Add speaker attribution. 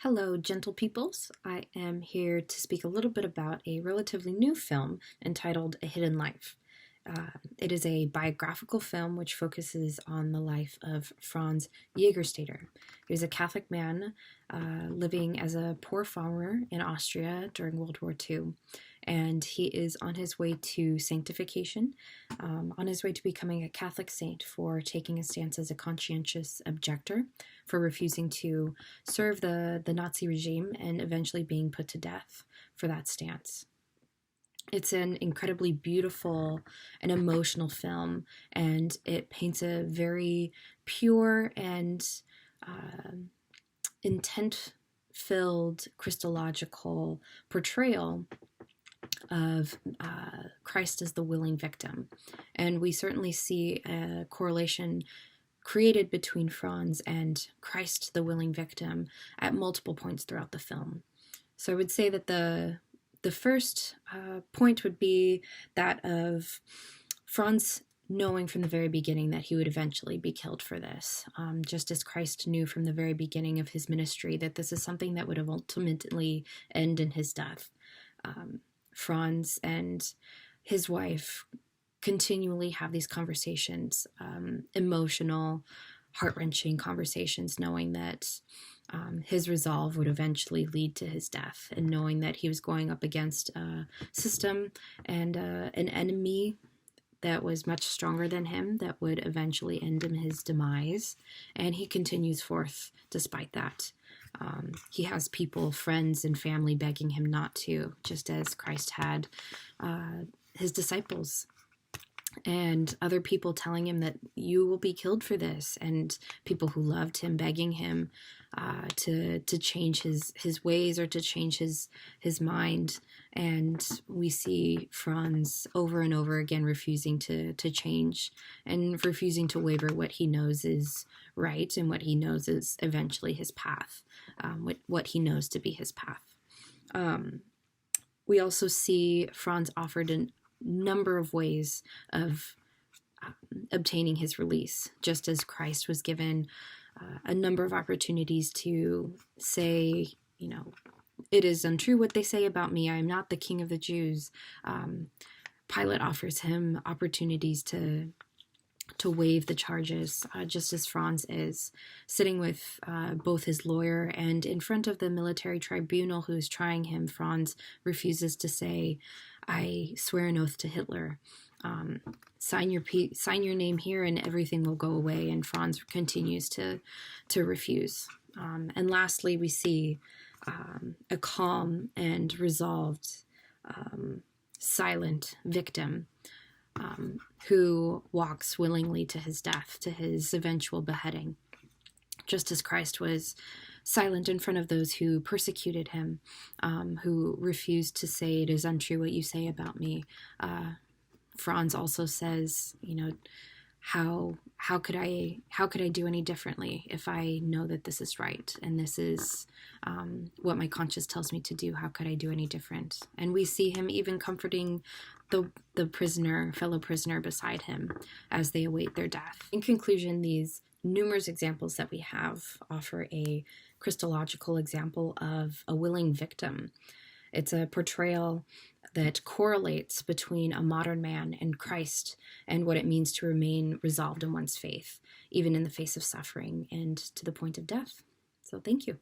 Speaker 1: Hello, gentle peoples. I am here to speak a little bit about a relatively new film entitled A Hidden Life. It is a biographical film which focuses on the life of Franz Jagerstatter. He was a Catholic man living as a poor farmer in Austria during World War II, and he is on his way to sanctification, on his way to becoming a Catholic saint for taking a stance as a conscientious objector, for refusing to serve the Nazi regime, and eventually being put to death for that stance. It's an incredibly beautiful and emotional film, and it paints a very pure and intent-filled Christological portrayal of Christ as the willing victim. And we certainly see a correlation created between Franz and Christ the willing victim at multiple points throughout the film. So I would say that the first point would be that of Franz knowing from the very beginning that he would eventually be killed for this, just as Christ knew from the very beginning of his ministry that this is something that would ultimately end in his death. Franz and his wife continually have these conversations, emotional, heart-wrenching conversations, knowing that his resolve would eventually lead to his death, and knowing that he was going up against a system and an enemy that was much stronger than him that would eventually end in his demise, and he continues forth despite that. He has people, friends and family begging him not to, just as Christ had his disciples, and other people telling him that you will be killed for this, and people who loved him begging him to change his ways or to change his mind. And we see Franz over and over again refusing to change and refusing to waver what he knows is right and what he knows is eventually his path, what he knows to be his path. We also see Franz offered a number of ways of obtaining his release, just as Christ was given a number of opportunities to say, it is untrue what they say about me. I am not the king of the Jews. Pilate offers him opportunities to waive the charges, just as Franz is sitting with both his lawyer and in front of the military tribunal who is trying him. Franz refuses to say, I swear an oath to Hitler. Sign your name here and everything will go away. And Franz continues to refuse. And lastly, we see a calm and resolved, silent victim who walks willingly to his death, to his eventual beheading, just as Christ was silent in front of those who persecuted him, who refused to say, it is untrue what you say about me. Franz also says, how could I do any differently if I know that this is right and this is what my conscience tells me to do? How could I do any different? And we see him even comforting the fellow prisoner beside him as they await their death. In conclusion, these numerous examples that we have offer a Christological example of a willing victim. It's a portrayal that correlates between a modern man and Christ and what it means to remain resolved in one's faith, even in the face of suffering and to the point of death. So thank you.